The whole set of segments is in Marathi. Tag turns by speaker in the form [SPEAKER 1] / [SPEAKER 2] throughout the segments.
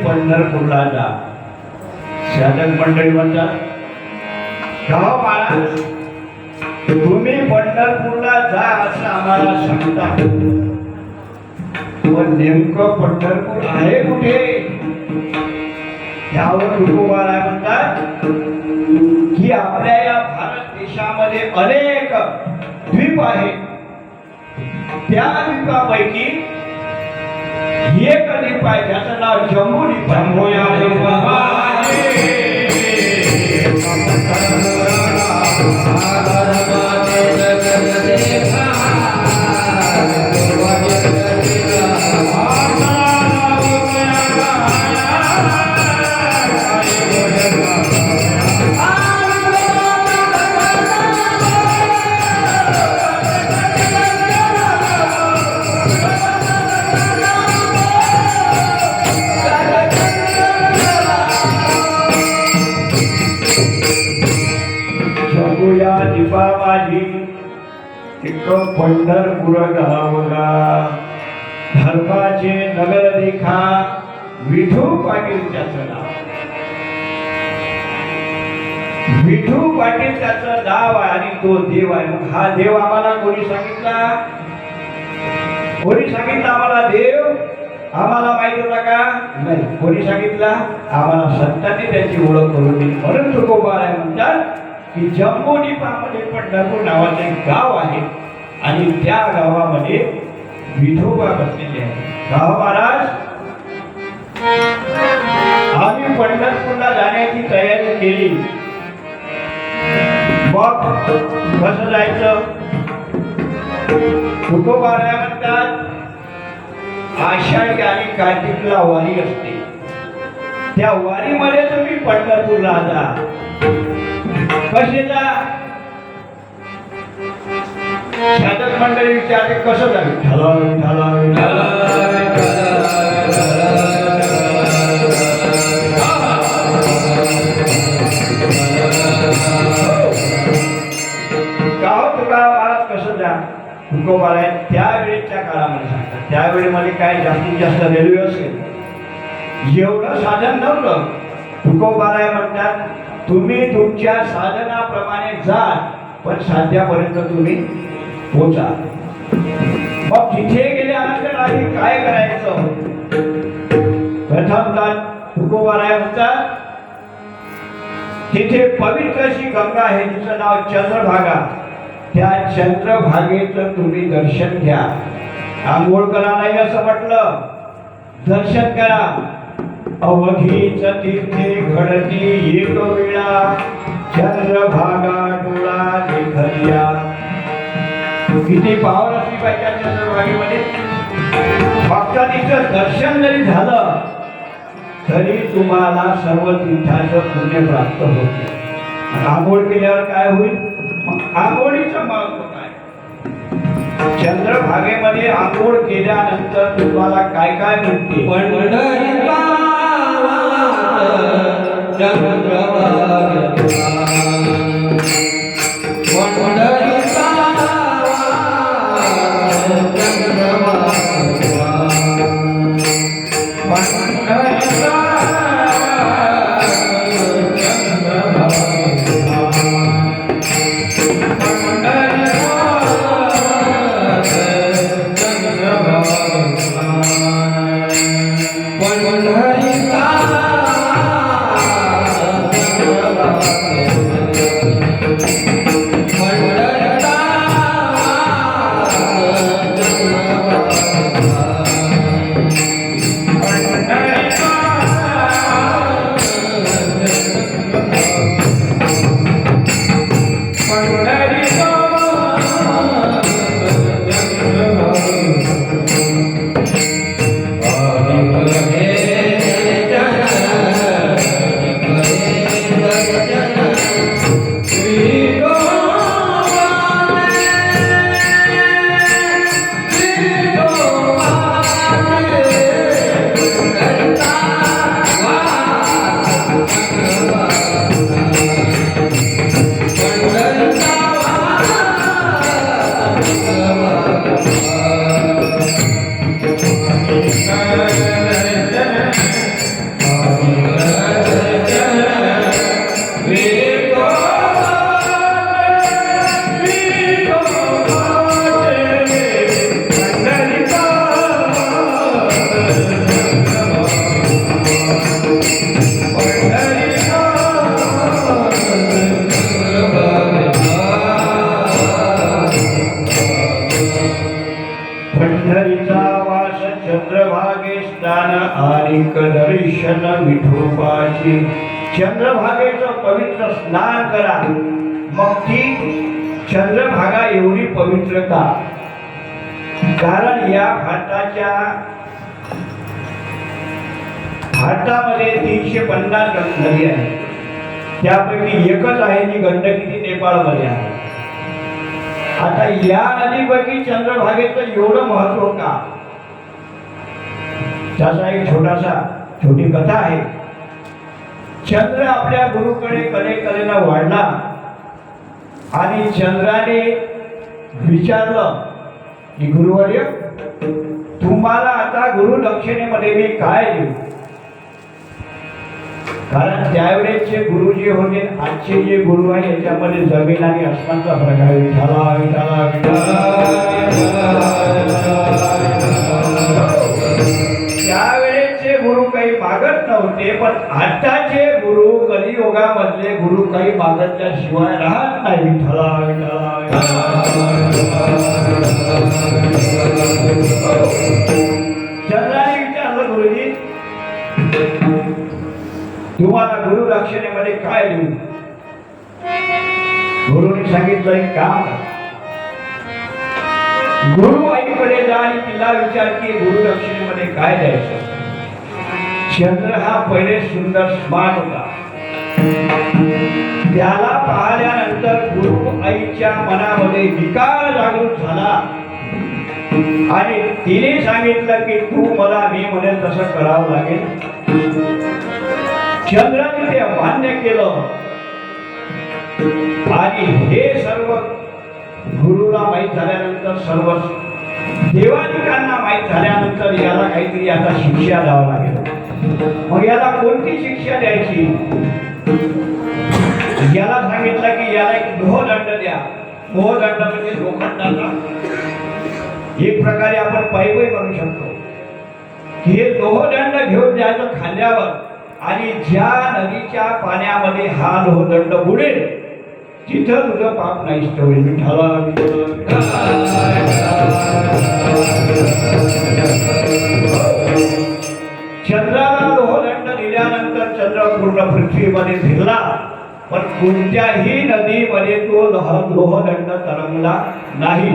[SPEAKER 1] पंढरपूरला जा. साधक मंडळी म्हणतात गाव महाराज तुम्ही पंढरपूरला जा असं आम्हाला सांगता, पण नेमकं पंढरपूर आहे कुठे? त्यावर तुकोबाराय म्हणतात की आपल्या या भारत देशामध्ये अनेक द्वीप आहेत. त्या द्वीपापैकी एक द्वीप आहे ज्याचं नाव जम्बू द्वीप पंढरपूर गावला धर्माचे नगर देखा विठू पाटील त्याचं नाव. विठू पाटील त्याचं नाव आहे आणि तो देव आहे. मग हा देव आम्हाला कोणी सांगितला? कोणी सांगितलं आम्हाला देव? आम्हाला माहित होता का? नाही. कोणी सांगितला? आम्हाला संतांनी त्याची ओळख करून दिली. म्हणून तुकोबाराय म्हणतात की जम्बू द्वीपामध्ये पंढरपूर नावाचे एक गाव आहे आणि त्या गावामध्ये विठोबा बसलेले आहे. गाव महाराज आम्ही पंढरपूरला जाण्याची तयारी केली. मग कसं जायचं? तुकोबाराय म्हणतात आषाढी आणि कार्तिकला वारी असते. त्या वारीमध्ये तुम्ही पंढरपूरला जा. कसे जा? साधक मंडळी विचारते कसं जावे? गाव तुका महाराज कसं जा? तुकोबाराय त्यावेळेच्या काळामध्ये सांगतात. त्यावेळेमध्ये काय जास्तीत जास्त रेल्वे असेल एवढं साधन नव्हतं. तुकोबाराय म्हणतात तुम्ही तुमच्या साधनाप्रमाणे जा, पण साध्यापर्यंत तुम्ही पोचा. मग तिथे गेल्यानंतर आधी काय करायचं? प्रथमतः तुकोबाराय म्हणतात तिथे पवित्र अशी गंगा आहे जिचं नाव चंद्रभागा. त्या चंद्रभागेचं तुम्ही दर्शन घ्या. आंघोळ करा नाही असं म्हटलं, दर्शन करा. अवघीच तीर्थे घडती एक वेळा चंद्रभागा डोळा देखलिया. किती पावर असली पाहिजे चंद्रभागेमध्ये. फक्त तिचं दर्शन जरी झालं तरी तुम्हाला सर्व तीर्थाचं पुण्य प्राप्त होते. आंघोळ केल्यावर काय होईल? मग आंघोळीचं महत्व काय? चंद्रभागेमध्ये आंघोळ केल्यानंतर तुम्हाला काय काय मिळते? पंढरीचा वास चंद्रभागे स्नान आनिक दर्शन विठोबाची. चंद्रभागेचं पवित्र स्नान करा. मग ती चंद्रभागा एवढी पवित्र का? कारण या भारतामध्ये 350 नदी आहे. त्यापैकी एकच आहे जी गंडकी, ती नेपाळमध्ये आहे. आता या नदीपैकी चंद्रभागेचं एवढं महत्व का? त्याचा एक छोटी कथा आहे. चंद्र आपल्या गुरुकडे कलेनं वाढला आणि चंद्राने विचारलं की गुरुवर्य, तुम्हाला आता गुरु दक्षिणेमध्ये मी काय देऊ? कारण त्यावेळेचे गुरु जे होते, आजचे जे गुरु आहे याच्यामध्ये जमीन आणि आसमानचा फरक आहे. विठाला विठाला त्यावेळेचे गुरु काही मागत नव्हते, पण आताचे गुरु कलियुगामधले गुरु काही मागतल्या शिवाय राहत नाही. विठाला चंद्राने विचारलं, गुरुजी तुम्हाला गुरु दक्षिणेमध्ये काय देऊ? गुरुने सांगितलं, एक काम कर, गुरु आईकडे जा आणि तिला विचार की गुरु दक्षिणेमध्ये काय द्यायचं. चंद्र हा पहिले सुंदर स्मार्ट होता. त्याला पाहिल्यानंतर गुरु आईच्या मनामध्ये विकार जागृत झाला आणि तिने सांगितलं की तू मला मी म्हणेल तसं करावं लागेल. चंद्राने ते मान्य केलं आणि हे सर्व गुरुला माहीत झाल्यानंतर, सर्व देवाधिकांना माहीत झाल्यानंतर याला काहीतरी आता शिक्षा द्यावं लागेल. मग याला कोणती शिक्षा द्यायची? याला सांगितलं की याला एक लोहदंड द्या. लोहदंड म्हणजे लोखंडाचा, एक प्रकारे आपण पायी म्हणू शकतो की हे लोहदंड घेऊन जायचं खांद्यावर आणि ज्या नदीच्या पाण्यामध्ये हा लोहदंड बुडेल तिथं तुझं पाप नष्ट होईल. विठाला चंद्राला लोहदंड दिल्यानंतर चंद्र पूर्ण पृथ्वीमध्ये फिरला, पण कोणत्याही नदीमध्ये तो लोहदंड तरंगला नाही.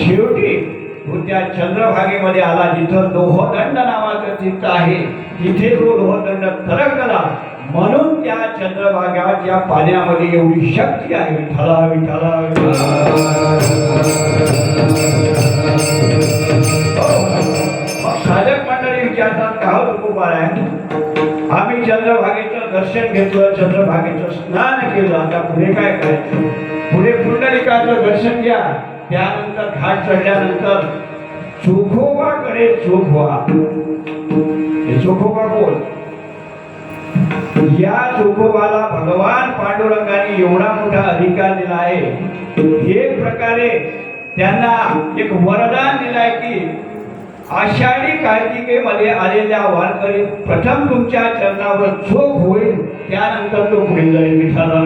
[SPEAKER 1] शेवटी तो त्या चंद्रभागेमध्ये आला जिथं लोहदंड नावाचं तीर्थ आहे, तिथे तो लोहदंड तरंगला. म्हणून त्या चंद्रभागाच्या पाण्यामध्ये एवढी शक्ती आहे. विठाला विठाला साधक मंडळी विचारतात, का हो तुकोबार आहे, आम्ही चंद्रभागेचं दर्शन घेतलं, चंद्रभागेचं स्नान केलं, आता पुढे काय करायचं? पुढे पुंडलिकाचं दर्शन घ्या. त्यानंतर घाट चढल्यानंतर चोखोबाकडे चोखवा. हे चोखोबा कोण? या चोखोबाला भगवान पांडुरंगाने एवढा मोठा अधिकार दिला आहे. एक प्रकारे त्यांना एक वरदान दिलाय की आषाढी कार्तिकेमध्ये आलेल्या वारकरी प्रथम तुमच्या चरणावर चोख होईल, त्यानंतर तो पुढे जाईल. विठाला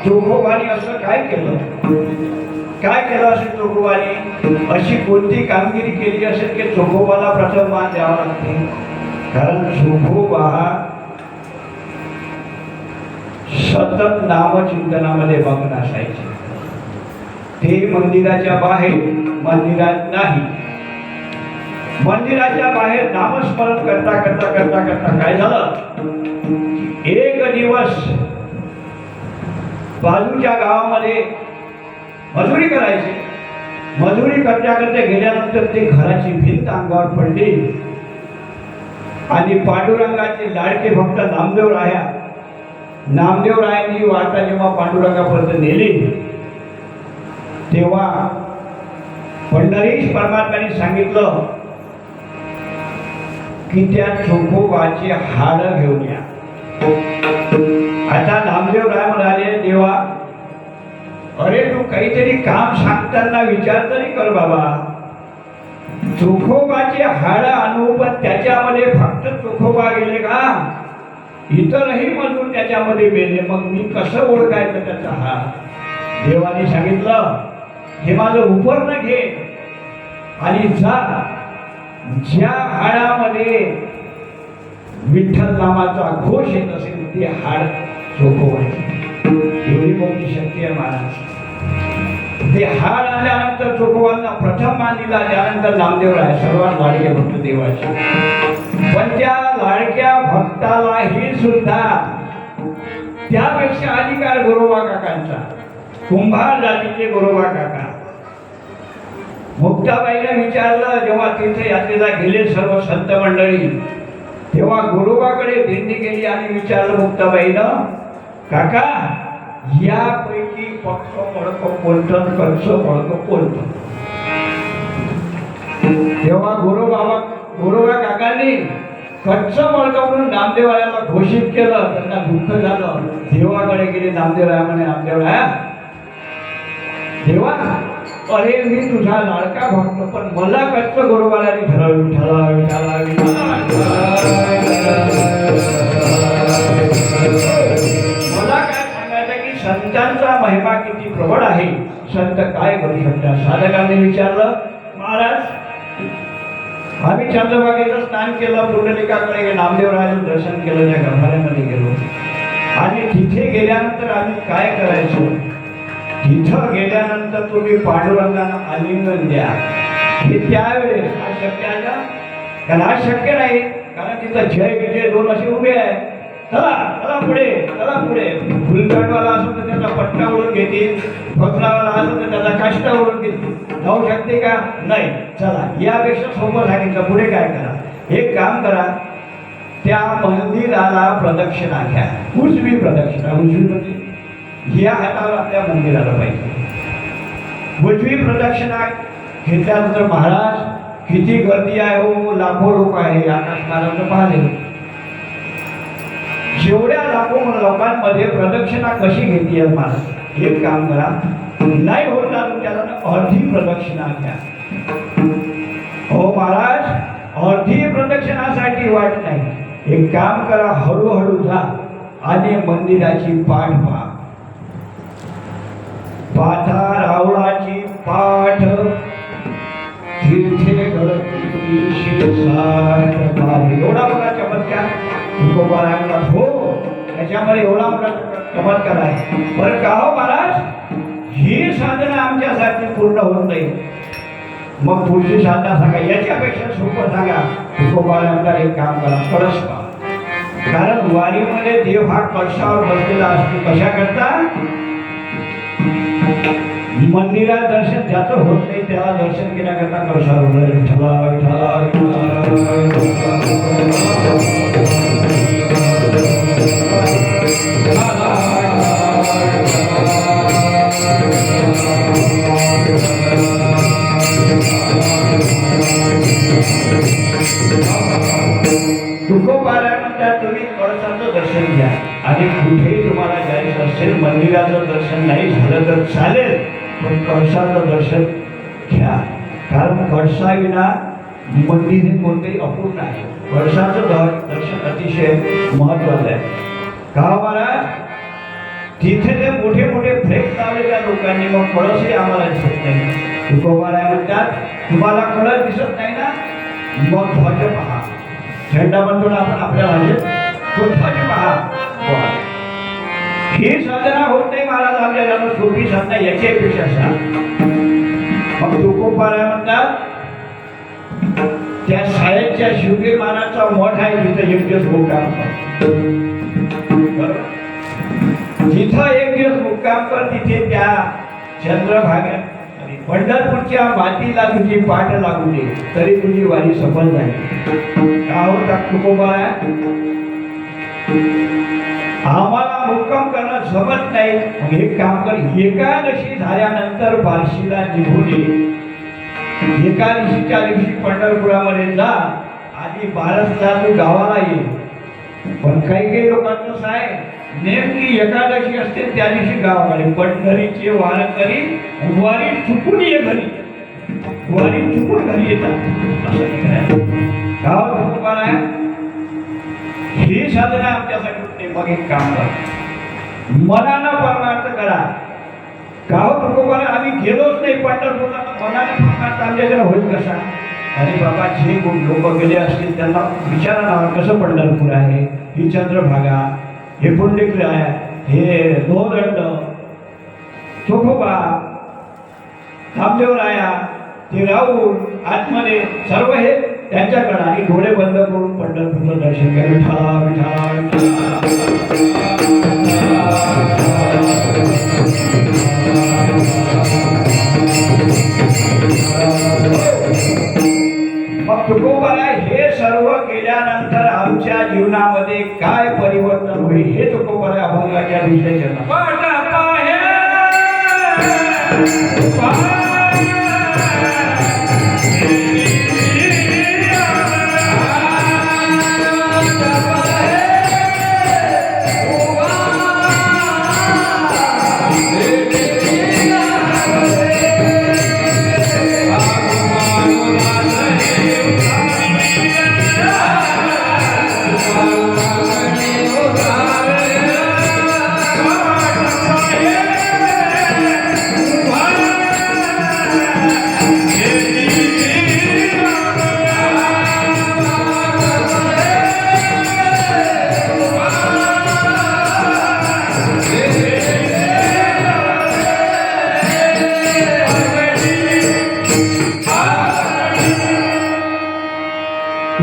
[SPEAKER 1] चोखोबाने असं काय केलं? काय केलं असेल चोखोबाने? अशी कोणती कामगिरी केली असेल की चोखोबाला प्रथम मान द्यावा लागते? कारण चोखोबा सतत नामचिंतनामध्ये मग्न असायचे. ते मंदिराच्या बाहेर, मंदिरात नाही, मंदिराच्या बाहेर नामस्मरण करता करता करता करता काय झालं, एक दिवस बाजूच्या गावामध्ये मजुरी करायची. मजुरी करता करता गेल्यानंतर ते घराची भिंत अंगावर पडली आणि पांडुरंगाचे लाडके भक्त नामदेवरायांनी वार्ता जेव्हा पांडुरंगापर्यंत नेली तेव्हा पंढरीश परमात्म्याने सांगितलं की त्या चोखोबाचे हाड घेऊन या. आता नामदेवराय म्हणाले, देवा अरे तू काहीतरी काम सांगताना विचार तरी कर बाबा. चोखोबाचे हाड आणू, पण त्याच्यामध्ये फक्त चोखोबा गेले का, इतरही मजूर त्याच्यामध्ये मेले, मग मी कसं ओळखायचं त्याचा हाड. देवाने सांगितलं, हे माझं उपर्ण घे आणि जा, ज्या हाडामध्ये विठ्ठल नामाचा घोष येत असेल ते हाड चोखोबाचे. एवढी मोठी शक्ती आहे महाराज. ते हाड आल्यानंतर चोखोबांना प्रथम मान दिला, त्यानंतर नामदेवराय सर्वात लाडके भक्त देवाचे. पण त्या लाडक्या भक्तालाही सुद्धा त्यापेक्षा अधिकार गोरोबा काकांचा, कुंभार जातीचे गोरोबा काका. मुक्ताबाईला विचारलं, जेव्हा तिथे यात्रेला गेले सर्व संत मंडळी, तेव्हा गोरोबाकडे दिंडी गेली आणि विचारलं मुक्ताबाईनं, काका यापैकी पक्ष मडकं कोणतं, कच्च मडकं कोणतं. तेव्हा गोरोबा काकांनी कच्च मडकं म्हणून नामदेवरायाला घोषित केलं. त्यांना दुःख झालं. देवाकडे गेले. नामदेवराया म्हणे, नामदेवराया देवा, अरे मी तुझा लाडका भक्त, पण मला कच्च गोरोबाला ठरवलं. मला काय सांगायचं की संतांचा महिमा किती प्रबळ आहे, संत काय करू शकतात. साधकांनी विचारलं, महाराज आम्ही चंद्रभागेचं स्नान केलं, पुंडलिकाकडे नामदेवरायाचं दर्शन केलं, त्या गाभाऱ्यामध्ये गेलो आणि तिथे गेल्यानंतर आम्ही काय करायचो, तिथं गेल्यानंतर तुम्ही पांडुरंगाला आलिंगन द्या. हे त्यावेळेस हा शक्य आहे का, कारण हा शक्य नाही, कारण तिथं जय विजय दोन असे उभे आहे. चला चला पुढे, चला पुढे. फुलकाटवाला असो तर त्याचा पट्टा ओढून घेतील, फसलावाला असो तर त्याचा काष्टा ओढून घेतील. जाऊ शकते का, नाही. चला यापेक्षा सोपं सांगितलं, पुढे काय करा, एक काम करा, त्या मंदिराला प्रदक्षिणा घ्या. उजवी प्रदक्षिणा, उजवी म्हणजे या हातावर आपल्या मंदिराला पाहिजे. उजवी प्रदक्षिणा घेतल्यानंतर महाराज किती गर्दी आहे हो, लाखो लोक आहे. आकाश महाराज पाहिले, जेवढ्या लाखो लोकांमध्ये प्रदक्षिणा कशी घेतली महाराज. एक काम करा, नाही होत ना तुमच्याला, अर्धी प्रदक्षिणा घ्या. हो महाराज, अर्धी प्रदक्षिणासाठी वाट नाही. एक काम करा, हळूहळू जा आणि मंदिराची पाठ पहा. पाथा रावळाची पाठ, तीर्थे गळती 360. एवढा मोठा चमत्कार तुकोबारायांना हो, त्याच्यामध्ये एवढा मोठा चमत्कार आहे. बरं का हो महाराज, ही साधना आमच्यासाठी पूर्ण होत नाही, मग पुढची साधना सांगा, याच्यापेक्षा सोपं सांगा. तुकोबारायांना एक काम करा, कळस पहा. कारण वारीमध्ये देव हा कळसावर बसलेला असतो. कशा करता, मंदिरात दर्शन ज्याचं होत नाही त्याला दर्शन केल्याकरता कळसावर तुकोबारानंतर तुम्ही कळसाचं दर्शन घ्या आणि कुठेही तुम्हाला जायचं असेल, मंदिराचं दर्शन नाही झालं तर चालेल, पण कळसाचं दर्शन घ्या. कारण कळसाविना मंदिर हे कोणतेही अपूर्ण आहे. कळसाचं दर्शन अतिशय महत्वाचं आहे. का महाराज, तिथे ते मोठे मोठे फ्लेक्स लावलेल्या लोकांनी, मग कळसही आम्हाला दिसत नाही. तुकोबाराय म्हणतात, तुम्हाला कळस दिसत नाही ना, मग ध्वज पहा. झेंडा म्हणतो ना आपण आपल्या भाषेत, पुष्पाची पहा. ही साधना होत नाही महाराज आपल्याला, सोपी साधना याच्यापेक्षा सांग. मग तुकोबाराय म्हणतात त्या शाळेच्या शिवगे महाराजचा मठ आहे तिथं एक दिवस मुक्काम कर. जिथं एक दिवस मुक्काम कर तिथे त्या चंद्रभागा आणि पंढरपूरच्या मातीला तुझी पाठ लागू दे तरी तुझी वारी सफल झाली. का होता तुकोबाराय? आम्हाला मुक्काम करणं जमत नाही, मग एक काम कर, एकादशी झाल्यानंतर बार्शीला निघून ये. एकादशीच्या दिवशी पंढरपुरामध्ये जा, आधी बारसला तू गावाला ये. पण काही लोकांचं असं आहे, नेमकी एकादशी असते त्या दिवशी गावाकडे पंढरीचे वारकरी वारी चुकून ये घरी, वारी चुकून घरी येतात. असं गाव चुकून आहे. ही साधना आमच्यासाठी होते. मग एक काम करा, मनानं परमार्थ करा. गाव तुकोबाला आम्ही गेलोच नाही पंढरपूरला, मनाने परमार्थ आमच्याकडे होईल कसा? अरे बाबा, जे लोक गेले असतील त्यांना विचारा ना, कसं पंढरपूर आहे, ही चंद्रभागा, हे पुंडलिक आहे, हे दोदंड, तुकोबा, नामदेवराया, ते राहून आतमध्ये सर्व हे त्यांच्याकडे आणि डोळे बंद करून पंढरपूरचं दर्शन करा. विठ्ठला विठ्ठला मग तुकोबाला हे सर्व केल्यानंतर आमच्या जीवनामध्ये काय परिवर्तन होईल हे तुकोबाला अभंगाच्या विश्लेषण.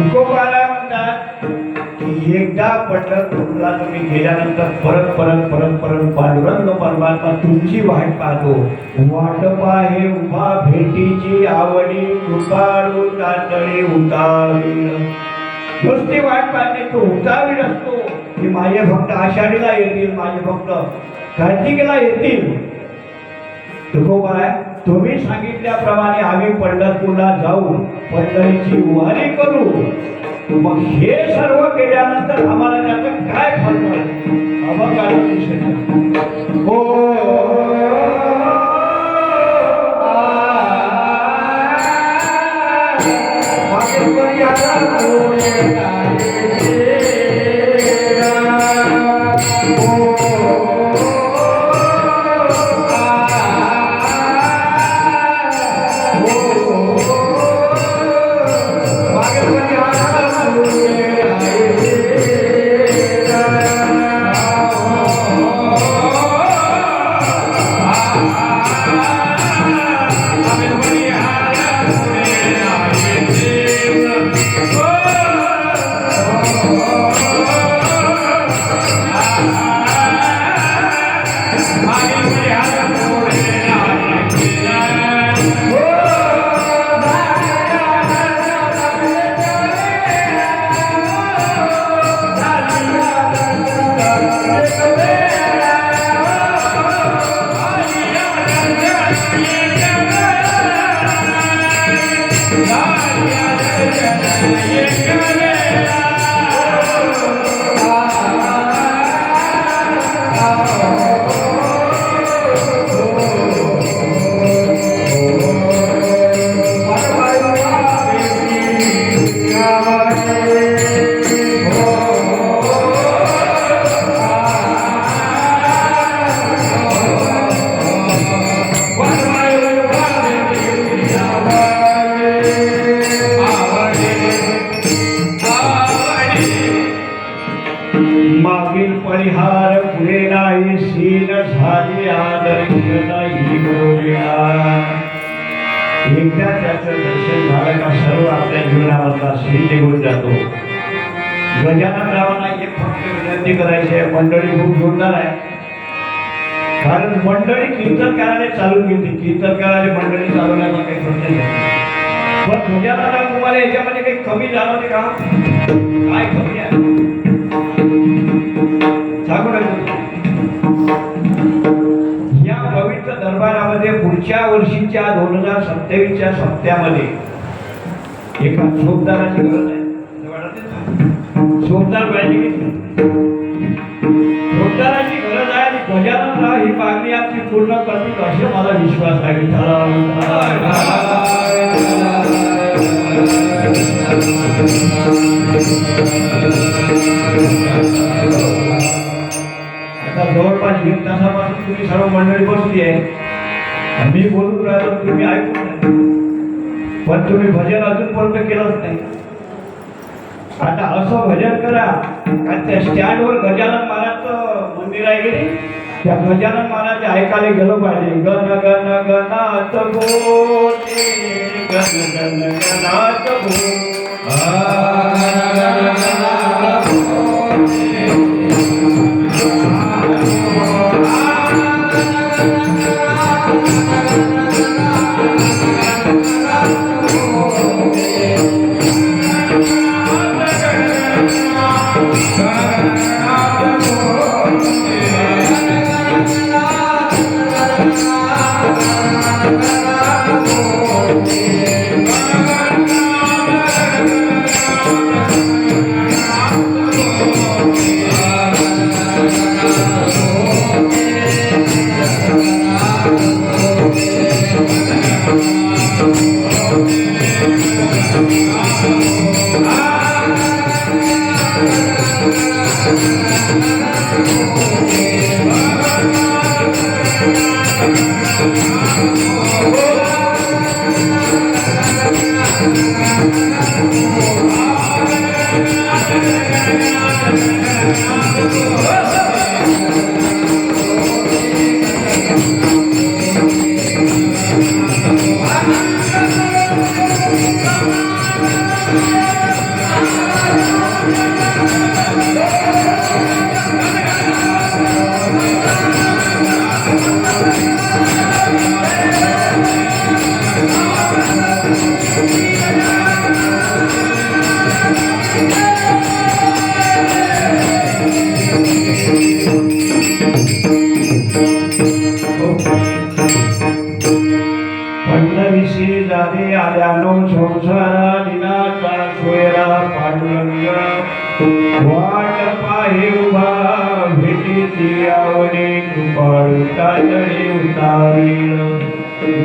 [SPEAKER 1] तुकोबाला म्हणतात की एकदा पंढरपूरला तुम्ही गेल्यानंतर परत परत परत परत पांडुरंग परमात्मा तुमची वाट पाहतो. वाटपा हे उभा भेटीची आवडी, कृपाळू तातडी उतावीळ. नुसती वाट पाहते, तो उतावीळ असतो की माझे भक्त आषाढीला येतील, माझे भक्त कार्तिकेला येतील. तुकोबाला तुम्ही सांगितल्याप्रमाणे आम्ही पंढरपूरला जाऊ, पंढरीची वारी करू. मग हे सर्व केल्यानंतर आम्हाला त्याचं काय फल मिळेल? अभंगाला विषय
[SPEAKER 2] Ah
[SPEAKER 1] एकदा त्याचं दर्शन झालं का सर्व आपल्या जीवनामधला श्री निघून जातो. गजाननरावांना एक फक्त विनंती करायची आहे. मंडळी खूप जोरदार आहे, कारण मंडळी कीर्तन करायला चालू केली. कीर्तन करायला मंडळी चालवण्याचा काही प्रश्न नाही. पण गजाननराव तुम्हाला याच्यामध्ये काही कमी जाणवते का? काय कमी आहे सांगू नका. या पवित्र दरबारामध्ये पुढच्या वर्षीच्या 2027च्या सप्त्यामध्ये एका शोभदाराची गरज आहे. शोभदार पाहिजे, शोभदाराची गरज आहे. आणि गजाननराव ही मागणी आमची पूर्ण करतील असे मला विश्वास आहे. आता जवळपास 1 तासापासून तुम्ही सर्व मंडळी बसली आहे. मी बोलून राहिलो, तुम्ही ऐकून नाही, पण तुम्ही भजन अजूनपर्यंत केलंच नाही. आता असं भजन करा का त्या स्टँडवर गजानन महाराजचं मंदिर आहे की नाही, त्या गजानन महाराज ऐकायला गेलो पाहिजे. गण गण गणात बोले, गण गण गणात बोले. पंढरीशी जाणे आल्यानो संसारा दिनाचा सोयरा पांडुरंग. वाट पाहे उभा भेटीची आवडे, कृपाळू कातडी उतारील.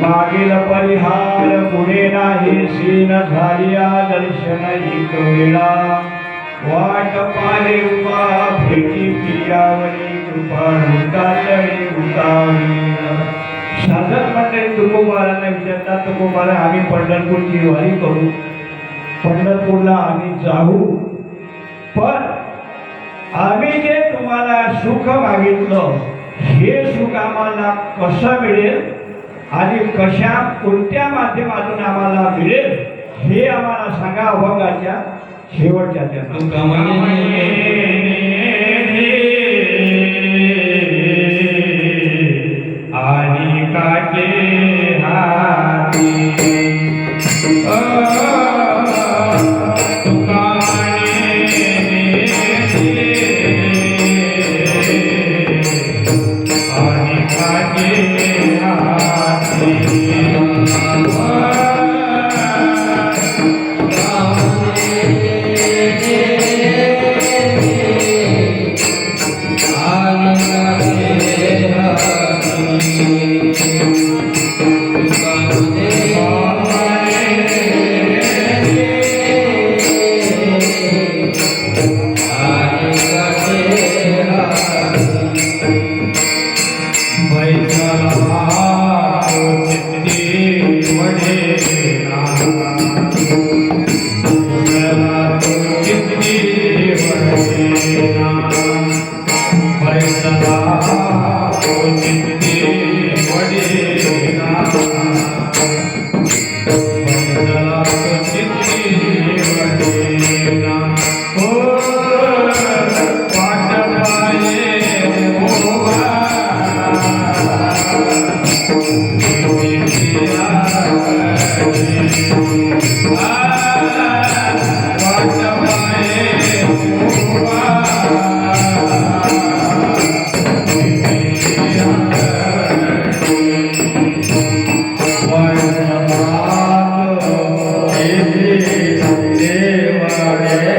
[SPEAKER 1] मागील परिहार पुढे नाही, सीन झालिया दर्शन एक वेळा. वाट पाहे उभा भेटीची आवडे, कृपाळू कातडी उतारील. साधक मंडळी तुकोबारांना विचारतात, तुकोबारा आम्ही पंढरपूरची वारी करू, पंढरपूरला आम्ही जाऊ, पण आम्ही जे तुम्हाला सुख मागितलं हे सुख आम्हाला कसं मिळेल आणि कशा कोणत्या माध्यमातून आम्हाला मिळेल हे आम्हाला सांगा. अभंगाच्या शेवटच्या आणि काटे हाती
[SPEAKER 2] Thank you.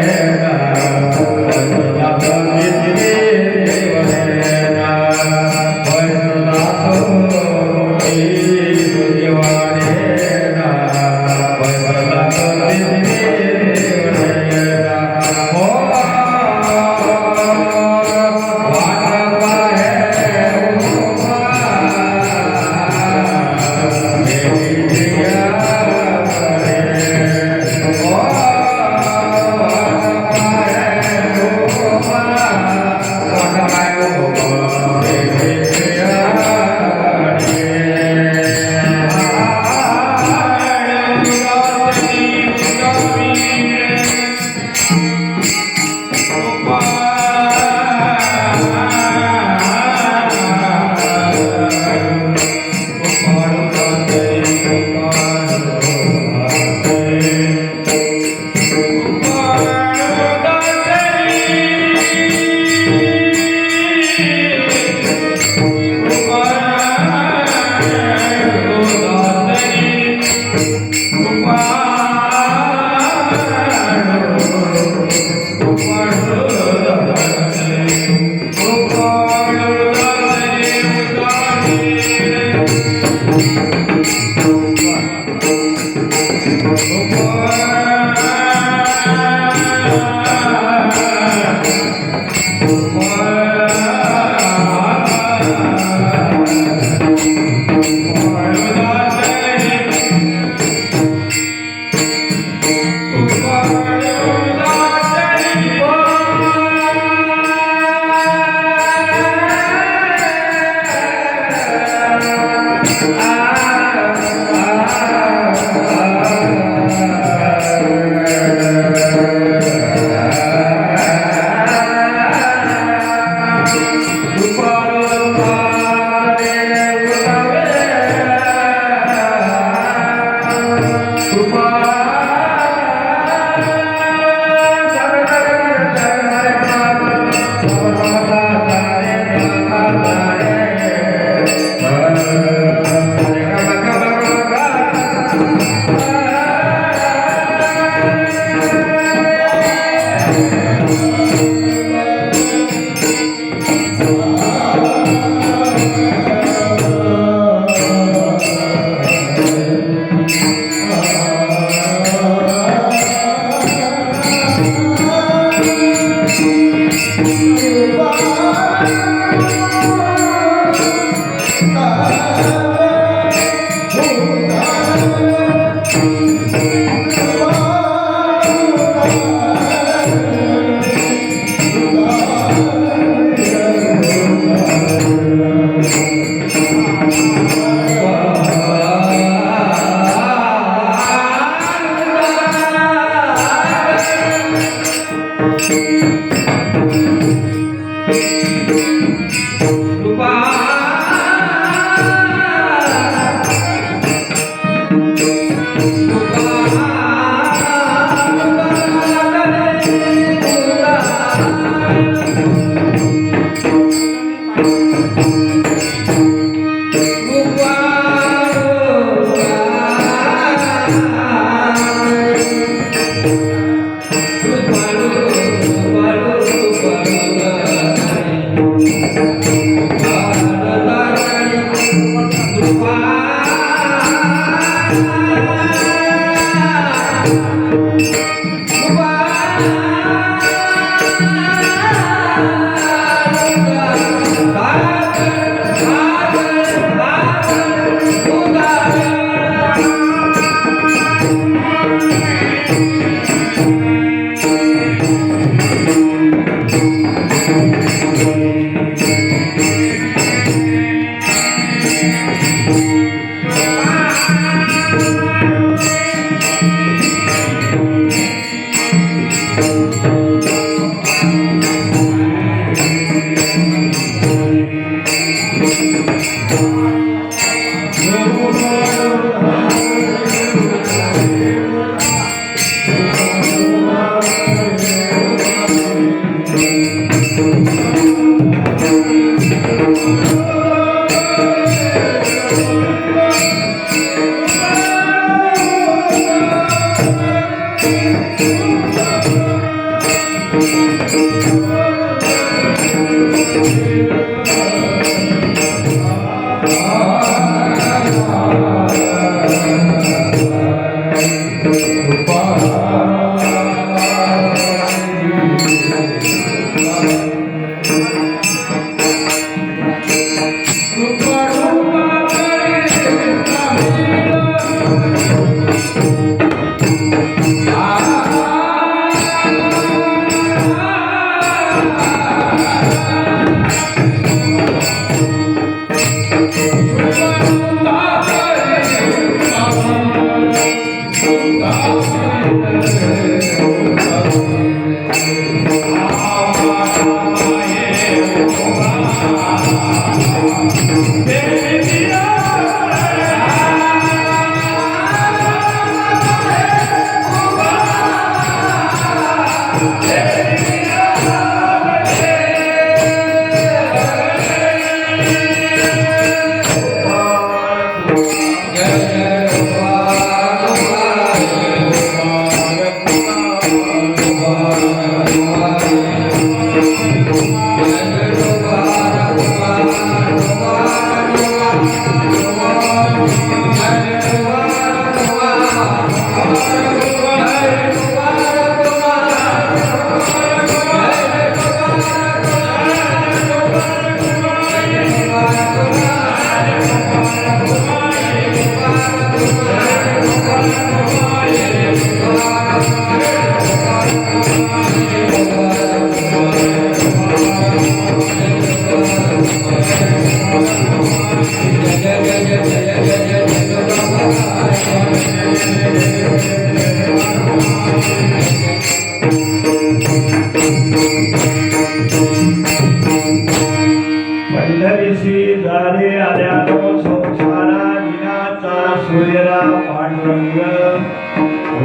[SPEAKER 1] पंढरीशी झाले आल्यानो संसारा दिनाचा सोयरा पांडुरंग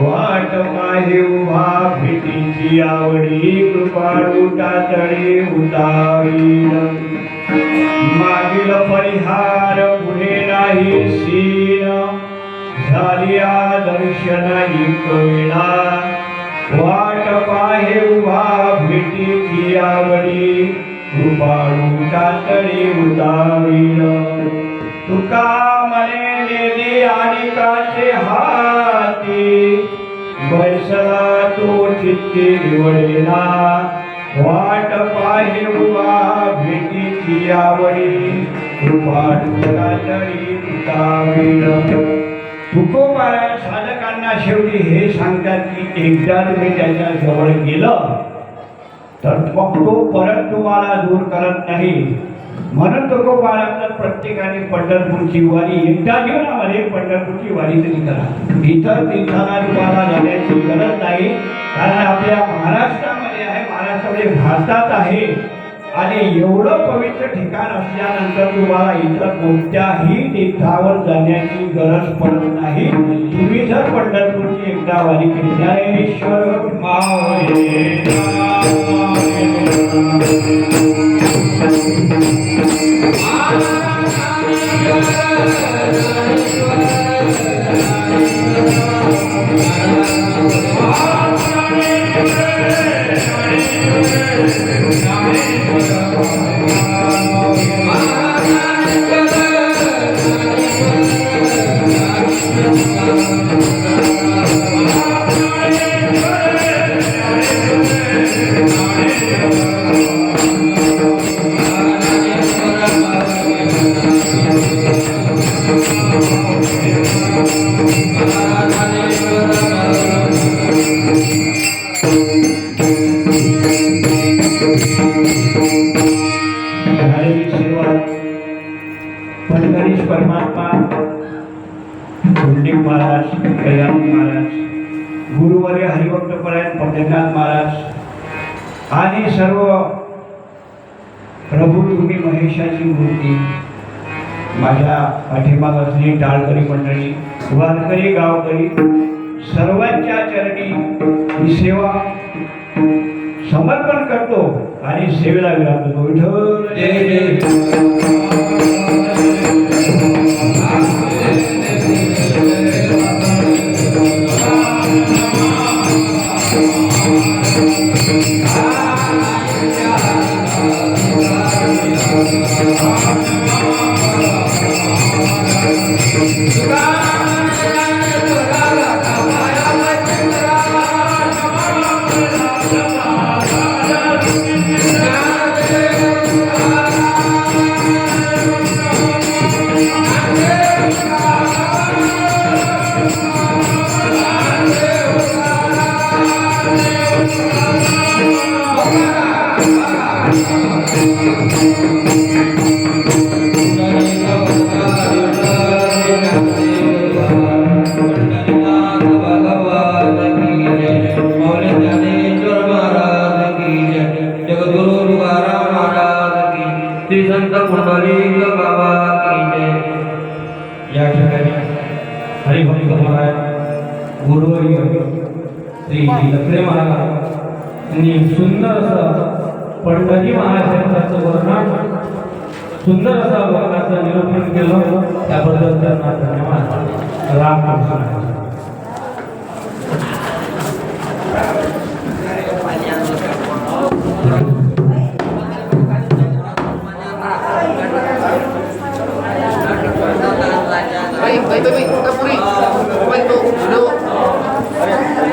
[SPEAKER 1] वाट पाहे उभा भेटीची आवडी कृपाळू टातळी उतावील मागील परिहार पुढे नाही सीन झालिया दर्शन एक वेळा वाट पाहे उभा भेटीची आवडी कृपाळू टातळी उतावील तुका मने नेली आणिकाचे हाती बैसला तो चित्ती निवडेना वाट पाहे उभा भेटीची आवडी कृपाळू टातळी उतावील तुकोबारा साधकांना शेवटी हे सांगतात की एकदा तुम्ही त्याच्या जवळ गेलं तर मग तो परत तुम्हाला दूर करत नाही म्हणून तुकोबारांना प्रत्येकाने पंढरपूरची वारी एकदा जीवनामध्ये पंढरपूरची वारी तरी करा इतर तीर्थाला तुम्हाला जाण्याची गरज नाही कारण आपल्या महाराष्ट्रामध्ये आहे महाराष्ट्रामध्ये भारतात आहे आणि एवढं पवित्र ठिकाण असल्यानंतर तुम्हाला इतर कोणत्याही तीर्थावर जाण्याची गरज पडत नाही तुम्ही जर पंढरपूरची एकदा वारी केली ज्ञानेश्वर पंढरीश परमात्मा कुंडिक महाराज कल्याणी महाराज गुरुवर्य हरिभक्तपरायण पटेलनाथ महाराज आणि सर्व प्रभू तुम्ही महेशाची मूर्ती माझ्या पाठीमाग असलेली टाळकरी मंडळी वारकरी गावकरी सर्वांच्या चरणी ही सेवा समर्पण करतो आणि सेवेला विराम देतो विठ्ठल जय जय या ठिकाणी हरिभक्त महाराज गुरुवर्य श्री लक्ष्मी महाराज
[SPEAKER 2] आणि सुंदर असं पंढरी महाराजांचं वर्णन सुंदर असं वर्णाचं निरूपण केलं त्याबद्दल त्यांना धन्यवाद. रामकृष्ण.